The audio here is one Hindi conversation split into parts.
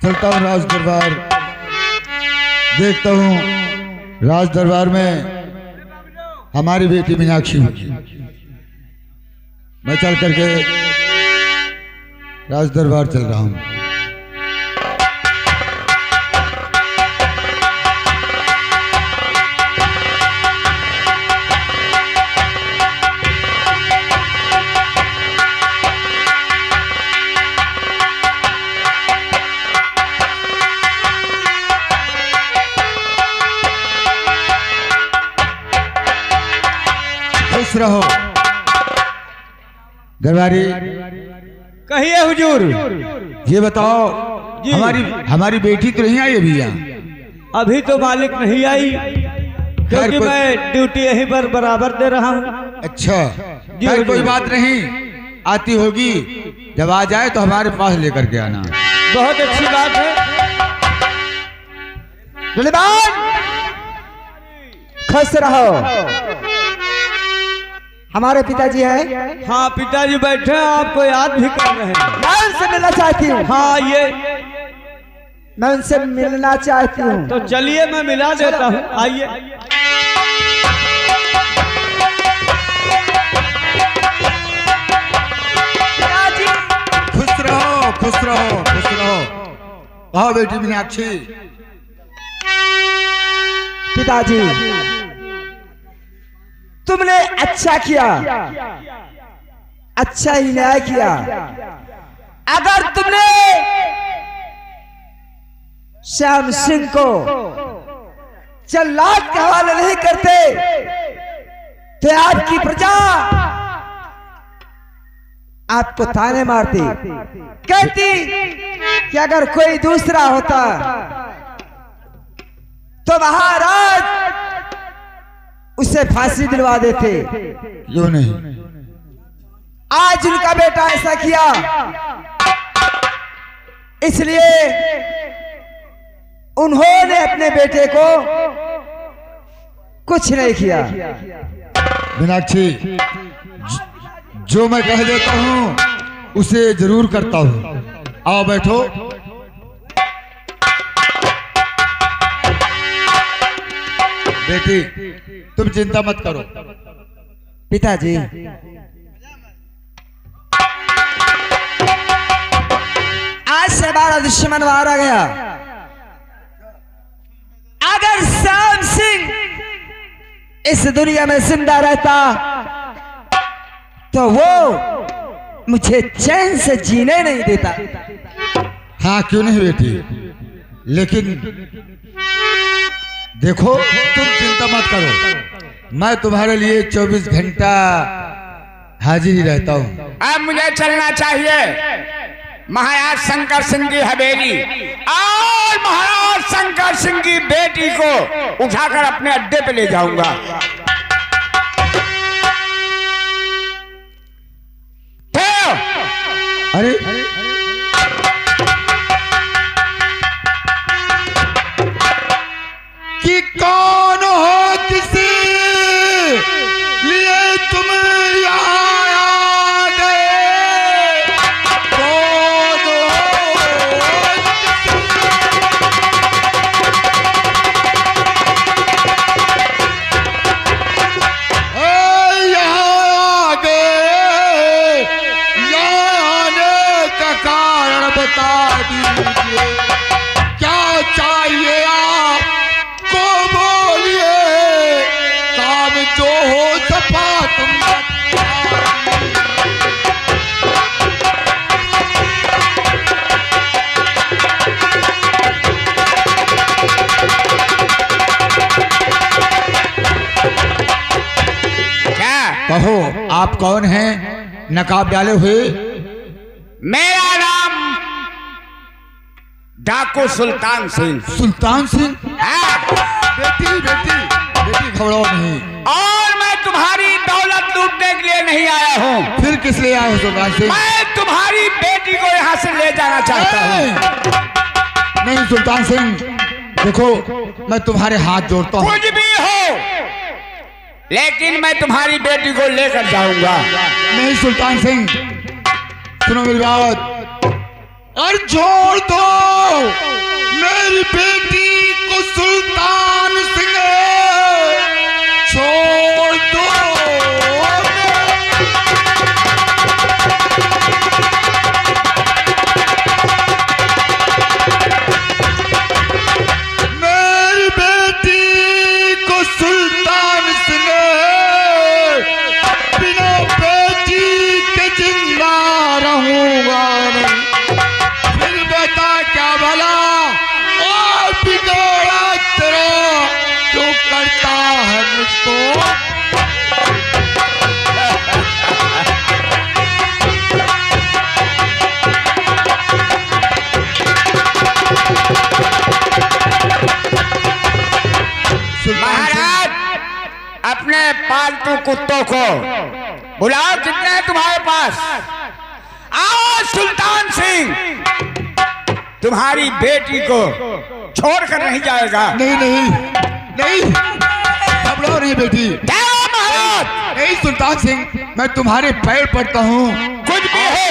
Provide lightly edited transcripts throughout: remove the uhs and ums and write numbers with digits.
चलता हूँ राज दरबार, देखता हूँ राज दरबार में हमारी बेटी मीनाक्षी होगी। मैं चल करके राज दरबार चल रहा हूँ। खुश रहो दरबारी। कहिए हुजूर। ये बताओ हमारी बेटी तो नहीं आई अभी यहाँ? अभी तो मालिक नहीं आई, क्योंकि मैं ड्यूटी यहीं पर बराबर दे रहा हूँ। अच्छा, कोई बात नहीं, आती होगी। जब आ जाए तो हमारे पास लेकर के आना। बहुत अच्छी बात है। खुश रहो। हमारे पिताजी हैं? हाँ, पिताजी बैठे हैं, आपको याद भी कर रहे हैं। मैं उनसे मिलना चाहती हूँ। हाँ, ये मैं उनसे मिलना चाहती हूँ। तो चलिए मैं मिला देता हूँ, आइए। खुश रहो, खुश रहो, खुश रहो। आओ बेटी मीनाक्षी। पिताजी, तुमने अच्छा किया, अच्छा ही न्याय किया। अगर तुमने श्याम सिंह को जल्लाद के हवाले नहीं करते तो आपकी प्रजा आपको ताने मारती, कहती कि अगर कोई दूसरा होता तो महाराज उसे फांसी दिलवा देते। क्यों नहीं? आज उनका बेटा ऐसा किया, इसलिए उन्होंने अपने बेटे को कुछ नहीं किया। मीनाक्षी, जो मैं कह देता हूँ उसे जरूर करता हूँ। आओ बैठो। बेटी, तुम चिंता मत करो। पिताजी, आज से हमारा दुश्मन मारा गया। अगर श्याम सिंह इस दुनिया में जिंदा रहता तो वो मुझे चैन से जीने नहीं देता। हाँ, क्यों नहीं बेटी, लेकिन देखो तुम चिंता मत करो, मैं तुम्हारे लिए 24 घंटा हाजिर ही रहता हूँ। अब मुझे चलना चाहिए महाराज शंकर सिंह की हवेली, और महाराज शंकर सिंह की बेटी को उठाकर अपने अड्डे पे ले जाऊंगा। अरे कि कौन हो, किसी लिए तुम यहाँ आ गए? कौन हो, यहाँ आ गए? यहाँ आने का कारण बता दीजिए। क्या चाहिए आप को, बोलिए। काम जो हो सफा तुम क्या कहो, आप कौन हैं नकाब डाले हुए? मेरा नाम डाकू सुल्तान सिंह। सुल्तान सिंह? हाँ। बेटी बेटी बेटी घबराओ नहीं। और मैं तुम्हारी दौलत लूटने के लिए नहीं आया हूँ। फिर किस लिए आए हो सुल्तान सिंह? मैं तुम्हारी बेटी को यहाँ से ले जाना चाहता हूँ। नहीं सुल्तान सिंह, देखो मैं तुम्हारे हाथ जोड़ता हूँ। कुछ भी हो, लेकिन मैं तुम्हारी बेटी को लेकर जाऊंगा। नहीं सुल्तान सिंह, सुनो मेरी बात। और छोड़ दो मेरी बेटी को सुल्तान सिंह, छोड़ दो। मेरी बेटी को सुल्तान सिंह, बिना बेटी के जिंदा रहूंगा नहीं। फिर बता क्या भला और बिगड़ा तेरा क्यों करता है मुझको। महाराज, अपने पालतू कुत्तों को बुलाओ, कितने हैं तुम्हारे पास? आओ सुल्तान सिंह, तुम्हारी बेटी को छोड़कर नहीं जाएगा। नहीं नहीं नहीं, घबराओ नहीं बेटी। महाराज, नहीं सुल्तान सिंह, मैं तुम्हारे पैर पड़ता हूँ। कुछ भी हो,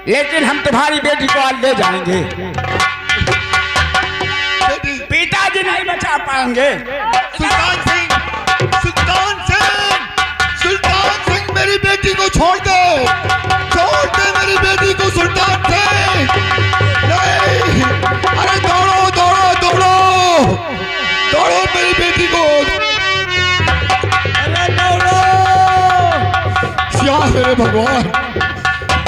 लेकिन हम तुम्हारी बेटी को आज ले जाएंगे। बेटी पिताजी नहीं बचा पाएंगे। सुल्तान सिंह, सुल्तान सिंह, सुल्तान सिंह, मेरी बेटी को छोड़ दो, छोड़ दे मेरी बेटी को सुल्तान सिंह। नहीं, अरे दौड़ो दौड़ो दौड़ो दौड़ो मेरी बेटी को। अरे दौड़ो। क्या मेरे भगवान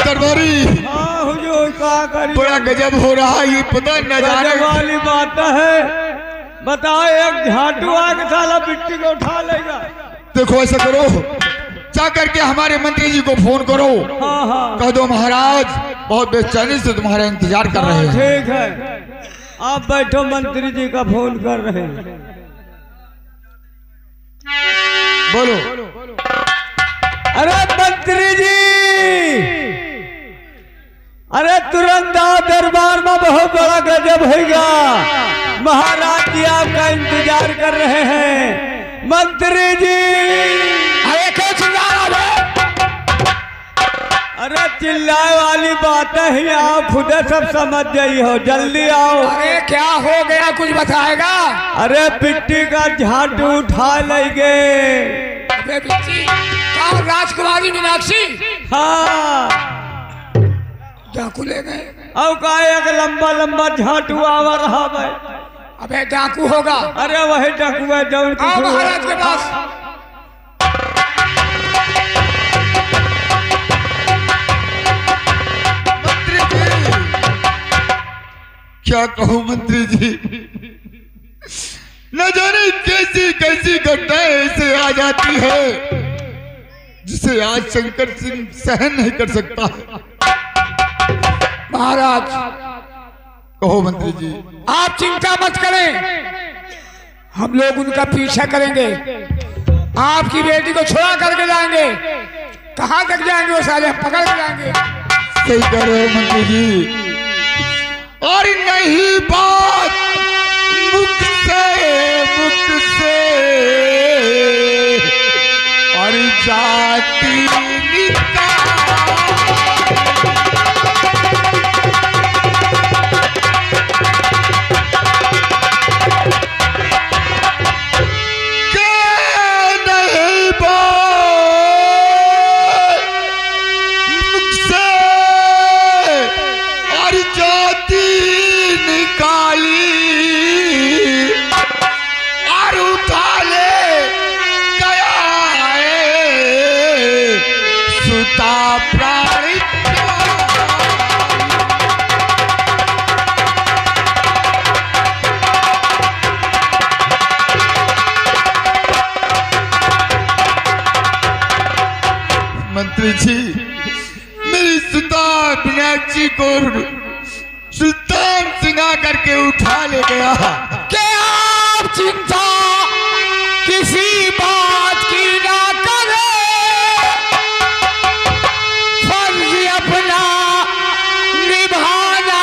दरबारी, हाँ हुजूर, क्या करिए। बड़ा गजब हो रहा है, ये पता न जाने गजब वाली बात है। बताओ, एक झाटू आके साला मिट्टी को उठा लेगा। देखो ऐसा करो, जा करके हमारे मंत्री जी को फोन करो, हाँ हाँ कह दो महाराज बहुत बेचैनी से तुम्हारा इंतजार कर रहे हैं। ठीक है, आप बैठो, मंत्री जी का फोन कर रहे हैं। बोलो। अरे मंत्री जी, अरे तुरंत आओ, दरबार में बहुत बड़ा गजब होगा। महाराज जी आपका इंतजार कर रहे हैं। मंत्री जी, अरे क्यों चिल्ला रहा है? अरे चिल्लाए वाली बात ही, आप खुद सब समझ गई हो, जल्दी आओ। अरे क्या हो गया, कुछ बताएगा? अरे पिट्टी का झाटू उठा लेंगे। अबे बिच्ची, कहाँ राजकुमारी मीनाक्षी? हाँ, डाकू ले गए। अब का एक लंबा लंबा झाटू आवा रहा भाई। अबे डाकू होगा। अरे वही डकुआ जौन आओ महाराज के पास। मंत्री जी, क्या कहूँ मंत्री जी, न जाने कैसी कैसी घटनाएं ऐसे आ जाती है जिसे आज शंकर सिंह सहन नहीं कर सकता है। महाराज, कहो मंत्री जी। आप चिंता मत करें, हम लोग उनका पीछा करेंगे, आपकी बेटी को छुड़ा करके जाएंगे। कहाँ तक जाएंगे वो साले, पकड़ के जाएंगे। सही कह रहे हो मंत्री जी। और नहीं बात मुख से और जाती निकाल। मंत्री जी, मेरी सुल्तान मीनाक्षी को सुल्तान सिंह करके उठा ले गया। क्या आप चिंता किसी बात की ना करें, फर्ज अपना निभाना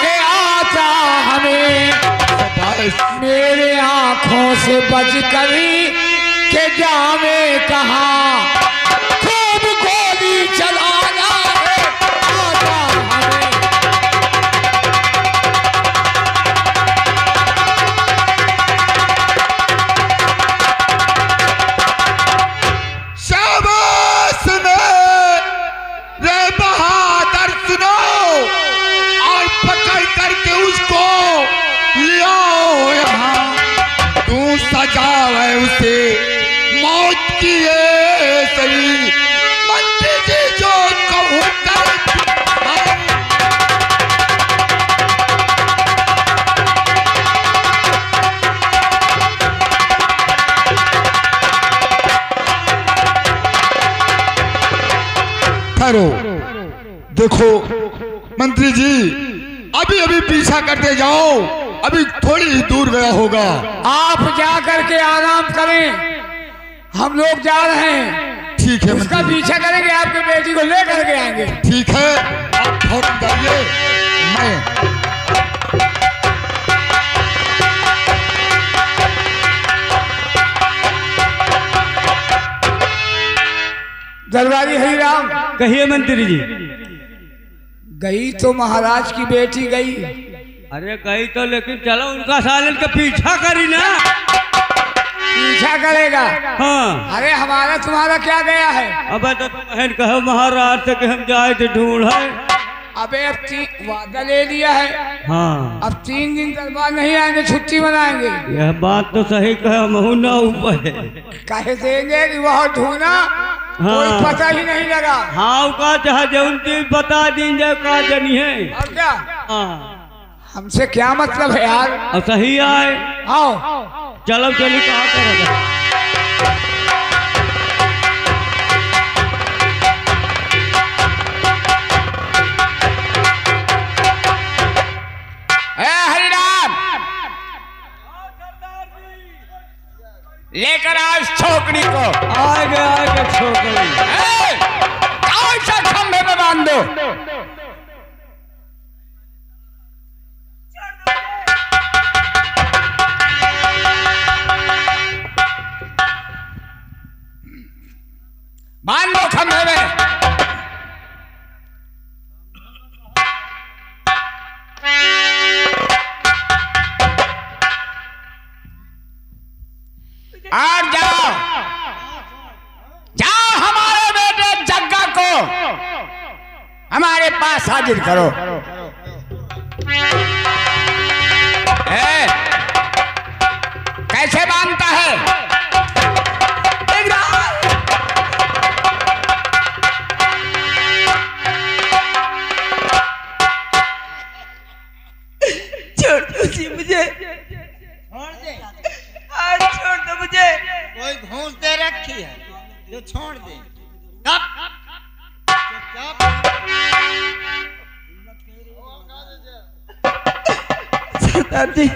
है आता हमें। मेरे आंखों से बच कर के जावे कहाँ, खूब गोली चलाना है आता हमें। उसे मौत की है सही। मंत्री जी जो कहूँ कर ठहरो। देखो मंत्री जी, अभी अभी पीछा करते जाओ, अभी थोड़ी ही दूर गया होगा। आप जा करके आराम करें, हम लोग जा रहे हैं। ठीक है उसका मंत्री जी। पीछा करेंगे, आपकी बेटी को लेकर के आएंगे। ठीक है, आप फौरन जाइए। मैं दरबारी हरिराम, कहिए मंत्री जी। गई तो महाराज की बेटी गई। अरे कही तो, लेकिन चलो उनका सालन का पीछा करी ना। पीछा करेगा? हाँ। अरे हमारा तुम्हारा क्या गया है? अब तो बहन कहो महाराज से कि हम जाए तो ढूंढ है। अबे अब वादा ले लिया है। हाँ, अब 3 दिन दरबार नहीं आएंगे, छुट्टी मनाएंगे। यह बात तो सही कहे, महू ना ऊपर है। कहे देंगे कि वह ढूंढा, कोई पता ही नहीं लगा। हाँ, का चाहे जौन चीज बता दी जाए का जनी है। और क्या? हाँ, हमसे क्या मतलब है यार? और सही आए। आओ चलो चली, कहाँ करेगा। हरिराम, लेकर आज छोकरी को। आगे छोकरी ऐसा खंभे में बांध दो। बांध दो खंभे में। और जाओ जाओ, हमारे बेटे जग्गा को हमारे पास हाजिर करो। कैसे बांधता है? छोड़ दो जी मुझे, आज छोड़ दो मुझे। कोई घूस दे रखी है जो छोड़ दे। सरदार जी,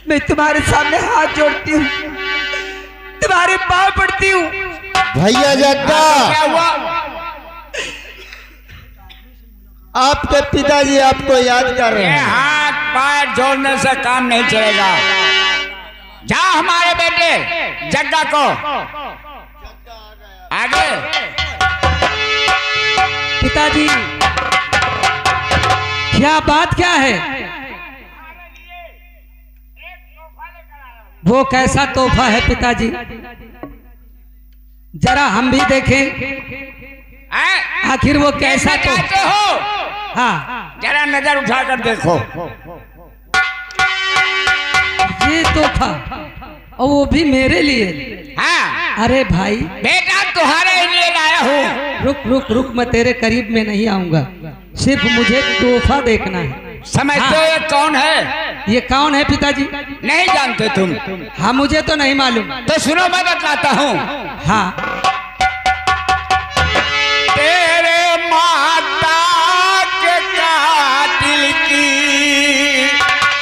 मैं तुम्हारे सामने हाथ जोड़ती हूँ, तुम्हारे पाँव पड़ती हूँ। भैया जग्गा, क्या हुआ? आपके पिताजी आपको याद कर रहे ये हैं। हाथ पैर जोड़ने से काम नहीं चलेगा। जा हमारे बेटे जग्गा को आगे। पिताजी, क्या बात क्या है? वो कैसा तोहफा है पिताजी, जरा हम भी देखें। आखिर वो कैसा चाहते हो? हाँ, जरा नजर उठाकर देखो। ये तोहफा, और वो भी मेरे लिए। हाँ, अरे भाई, बेटा तुम्हारे लिए लाया हूँ। रुक रुक रुक, मैं तेरे करीब में नहीं आऊंगा, सिर्फ मुझे तोहफा देखना है। समझते हो ये कौन है? ये कौन है पिताजी? नहीं जानते तुम? हाँ, मुझे तो नहीं मालूम। तो सुनो, मैं बतलाता हूँ। हाँ, तेरे माता के कातिल की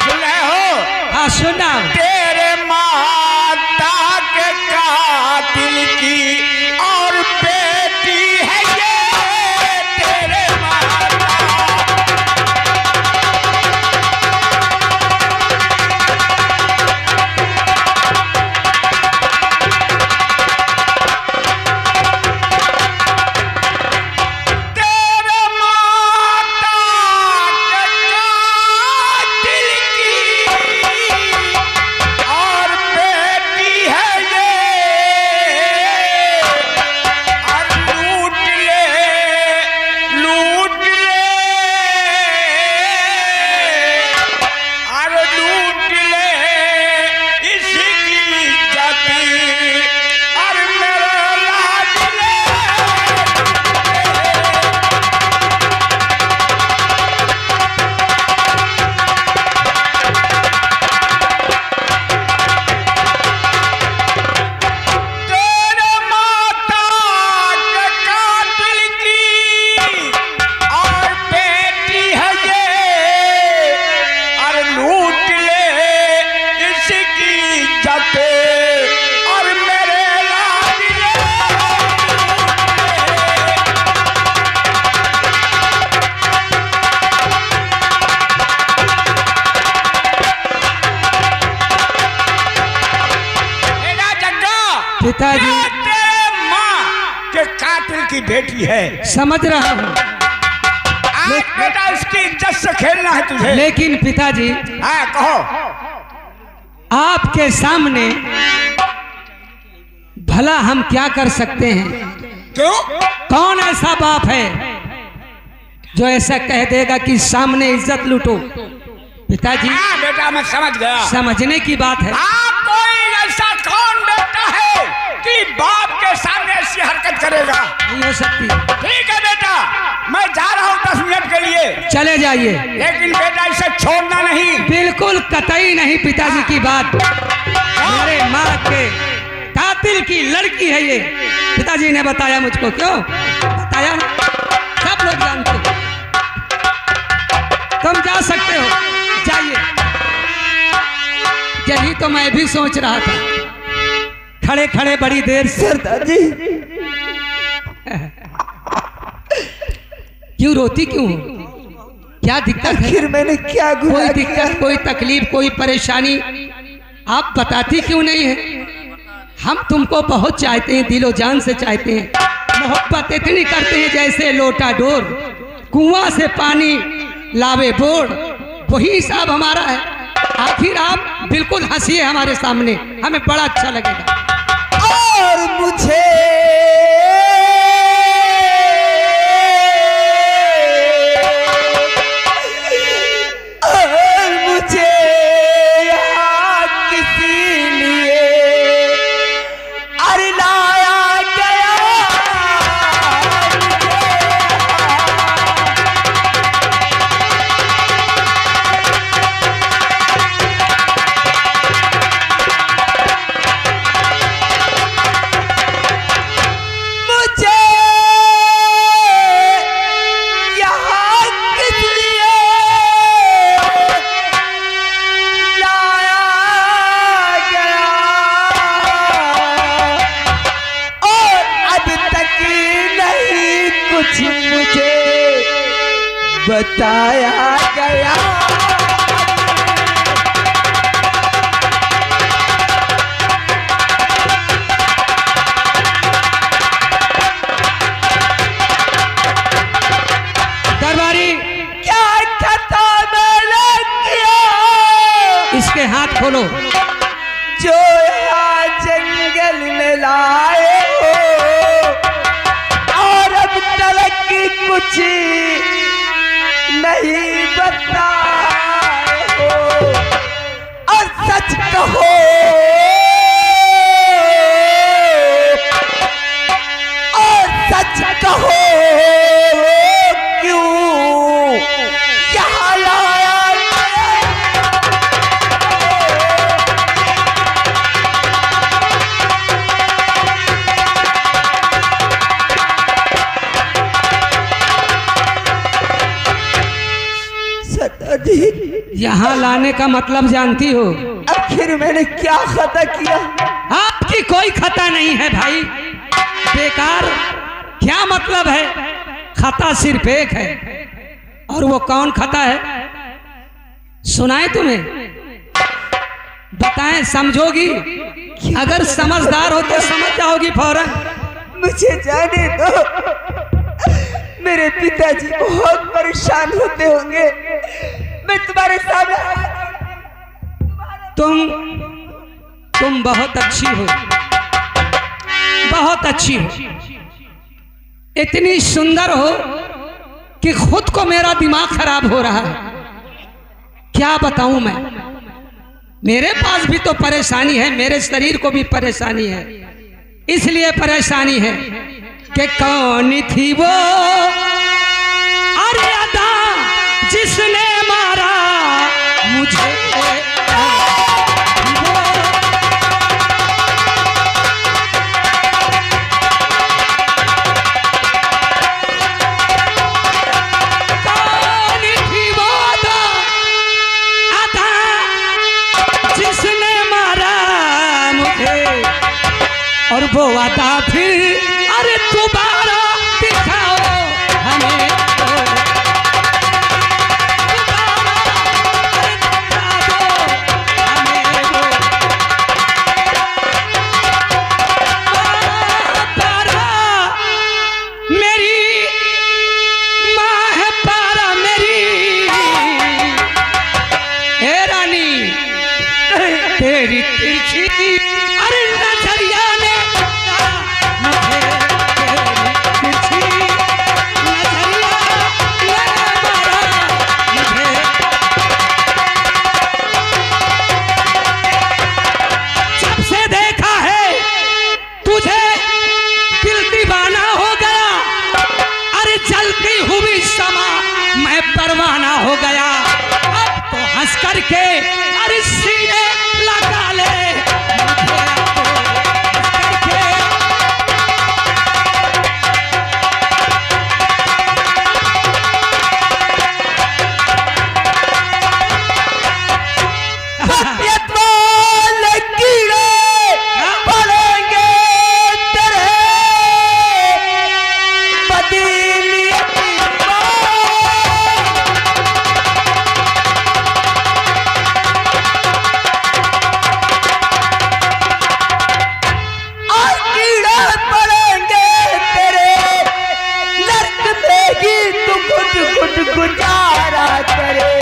सुने हो? हाँ सुना। तेरे माता के कातिल की और बेटी है ये तेरे माता। पिताजी। ये तेरे माँ के कातिल की बेटी है। समझ रहा हूँ, आज बेटा इसकी इज्जत से खेलना है तुझे। लेकिन पिताजी हाँ कहो। आपके सामने भला हम क्या कर सकते हैं? क्यों? कौन ऐसा बाप है जो ऐसा कह देगा कि सामने इज्जत लूटो? पिताजी हाँ बेटा मैं समझ गया। समझने की बात है। आप कोई ऐसा कौन बेटा है कि बाप के सामने ऐसी हरकत करेगा? नहीं हो सकती। ठीक है बेटा, मैं जा रहा हूँ 10 मिनट के लिए। चले जाइए। लेकिन बेटा इसे छोड़ना नहीं। बिल्कुल कतई नहीं पिताजी की बात। मेरे माँ के कातिल की लड़की है ये। पिताजी ने बताया मुझको। क्यों बताया? सब लोग जानते हैं। तुम जा सकते हो, जाइए। यही तो मैं भी सोच रहा था, खड़े खड़े बड़ी देर से। सरदार जी क्यों रोती क्यों हो? क्या दिक्कत है? आखिर मैंने क्या गुनाह कोई किया? दिक्कत, कोई तकलीफ, कोई परेशानी आप बताती क्यों नहीं है? हम तुमको बहुत चाहते हैं, दिलो जान से चाहते हैं, मोहब्बत इतनी करते हैं जैसे लोटा डोर, कुआं से पानी लावे बोर। वही हिसाब हमारा है। आखिर आप बिल्कुल हंसिए हमारे सामने, हमें बड़ा अच्छा लगेगा। और मुझे यहाँ किसी लिए अरे लाया गया। मुझे यहाँ किस लिए लाया गया और अब तक नहीं कुछ मुझे बताया गया। दरबारी क्या खता मैंने किया इसके हाथ खोलो। जो यहाँ जंगल में लाए हो और अब तक कुछ नहीं बताए हो। और सच कहो और सच कहो क्यों यहाँ लाया सरदार जी? यहाँ लाने का मतलब जानती हो? आखिर मैंने क्या खता किया? आपकी कोई खता नहीं है भाई, बेकार। क्या मतलब है? खता सिर्फ एक है, और वो कौन खता है? सुनाए तुम्हें? बताएं, समझोगी? अगर समझदार हो तो समझ जाओगी फौरन। मुझे जाने दो। मेरे पिताजी बहुत परेशान होते होंगे। मैं तुम्हारे सामने तुम बहुत अच्छी हो, बहुत अच्छी हो, इतनी सुंदर हो कि खुद को मेरा दिमाग खराब हो रहा है। क्या बताऊं मैं? मेरे पास भी तो परेशानी है, मेरे शरीर को भी परेशानी है। इसलिए परेशानी है कि कौन थी वो अरे अदा जिसने मारा मुझे। और वो वादा फिर अरे दोबारा दिखाओ हमें तो। दोबारा अरे दिखा दो हमें वो। अरे नजरिया ने मुझे तेरी तिरछी नजरिया ने मारा मुझे। जब से देखा है तुझे दिल दीवाना हो गया, अरे जलती हुई समा मैं परवाना हो गया। अब तो हंस करके अरे सीने लगा ले मुझे, अब तो हंस करके। गुजारा करे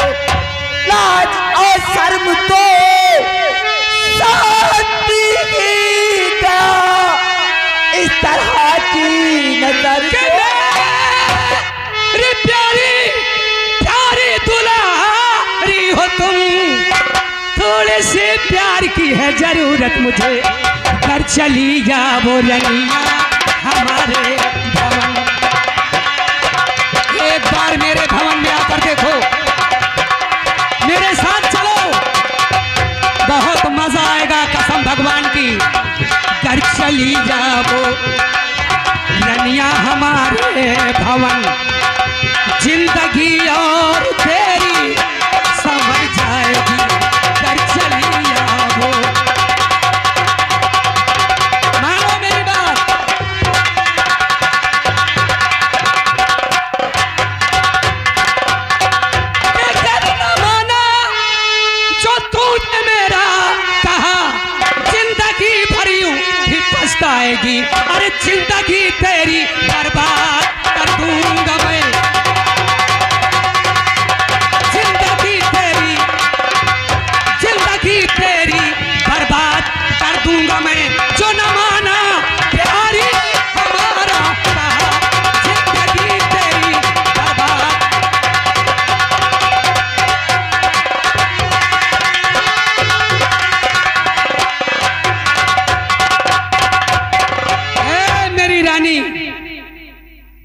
लाज और शर्म तो साथी का इस तरह की नजर रे प्यारी प्यारी दुलारी हो तुम, थोड़े से प्यार की है जरूरत मुझे। घर चली जा वो रनिया हमारे भवन, एक बार मेरे भवन में आकर देखो, मेरे साथ चलो, बहुत मजा आएगा कसम भगवान की। घर चली जाओ रनिया हमारे भवन, जिंदगी और तेरी संवर जाएगी। घर चली जाओ, मानो मेरी बात। पछताएगी, अरे जिंदगी तेरी बर्बाद कर दूंगा मैं, जिंदगी तेरी बर्बाद कर दूंगा मैं। जो न माना प्यारी हमारा कहा, जिंदगी तेरी बर्बाद।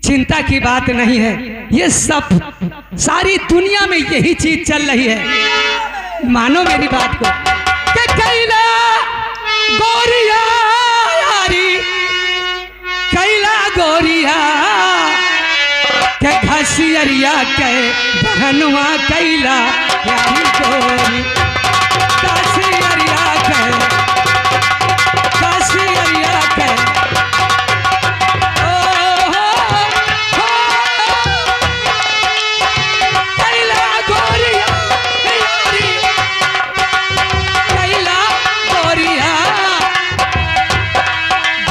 चिंता की बात नहीं है, ये सब सारी दुनिया में यही चीज चल रही है। मानो मेरी बात को कि कैला गोरिया यारी, कैला गोरिया के घसियरिया के बहनुआ कैला यारी गोरी,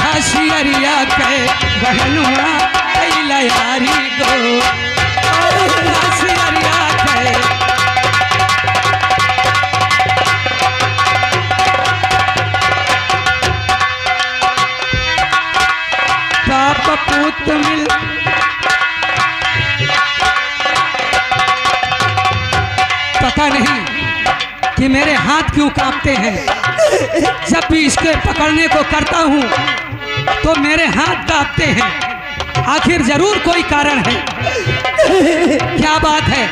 घसियरिया के बहनुआ कैला यारी गो, घसियरिया के। बाप पूत मिल पता नहीं कि मेरे हाथ क्यों कांपते हैं। जब भी इसके पकड़ने को करता हूं तो मेरे हाथ कांपते हैं। आखिर जरूर कोई कारण है। क्या बात है?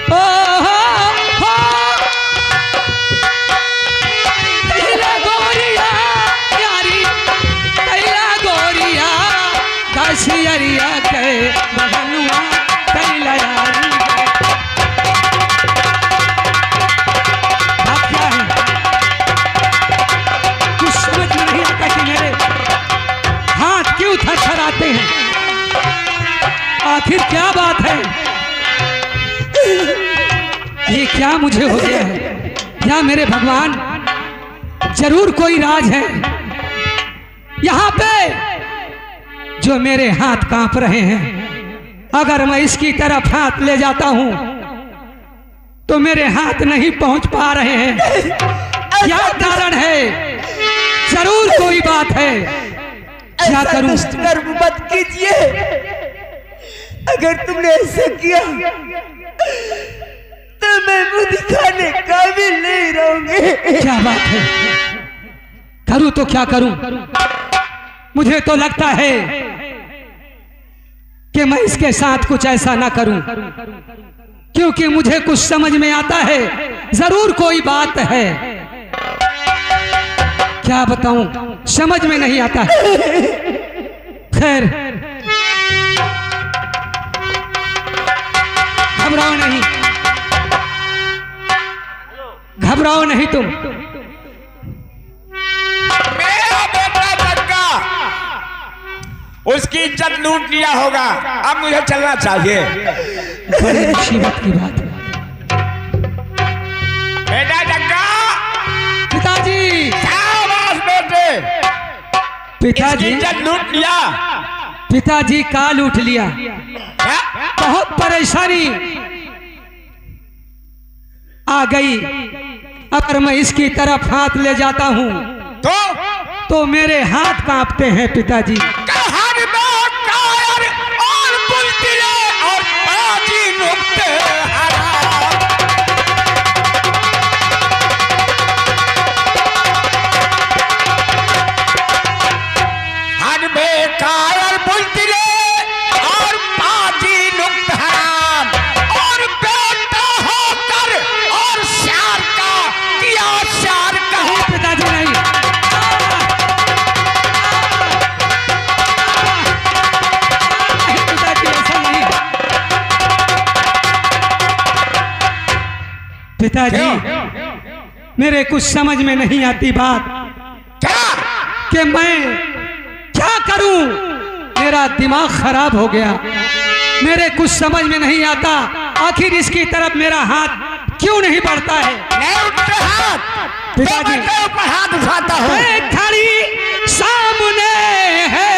ओ हो कैला गोरिया यारी, कैला गोरिया घसियरिया के बहनुआ कैला यारी। बात क्या है? कुछ समझ में नहीं आता कि मेरे हाथ क्यों थरथराते हैं। आखिर क्या बात है? ये क्या मुझे हो गया है? क्या मेरे भगवान जरूर कोई राज है यहाँ पे जो मेरे हाथ कांप रहे हैं। अगर मैं इसकी तरफ हाथ ले जाता हूं तो मेरे हाथ नहीं पहुंच पा रहे हैं। क्या कारण है? जरूर कोई बात है। क्या ऐसा करूं? दुष्ट कर्म मत कीजिए। अगर तुमने ऐसा किया तो मैं मुंह दिखाने काबिल नहीं रहूंगी। क्या बात है? करूं तो क्या करूं? मुझे तो लगता है कि मैं इसके साथ कुछ ऐसा ना करूं, क्योंकि मुझे कुछ समझ में आता है, जरूर कोई बात है। क्या बताऊं, समझ में नहीं आता है। खैर, घबराओ नहीं, घबराओ नहीं तुम। मेरा बेटा जग्गा उसकी इज्जत लूट लिया होगा, अब मुझे चलना चाहिए। बड़ी मुसीबत की बात है। बेटा जग्गा, पिताजी, शाबाश बेटे, इसकी पिताजी, इज्जत लूट लिया। पिताजी का लूट लिया? क्या? बहुत परेशानी आ गई। अगर मैं इसकी तरफ हाथ ले जाता हूं तो मेरे हाथ कांपते हैं पिताजी। कहर में कायर और बुलबुले और बाजी नुक्ते हराम। हर में कायर बुलबुले और बाजी नुक्ते हराम, और बेटा होकर और शार का किया शार का। पिताजी नहीं, पिताजी ऐसा नहीं। पिताजी, मेरे कुछ समझ में नहीं आती बात क्या? कि मैं क्या करूं। मेरा दिमाग खराब हो गया, मेरे कुछ समझ में नहीं आता। आखिर इसकी तरफ मेरा हाथ क्यों नहीं बढ़ता है? नहीं उठते हाथ, पिताजी। तो मैं ऊपर हाथ उठाता हूँ। खड़ी सामने है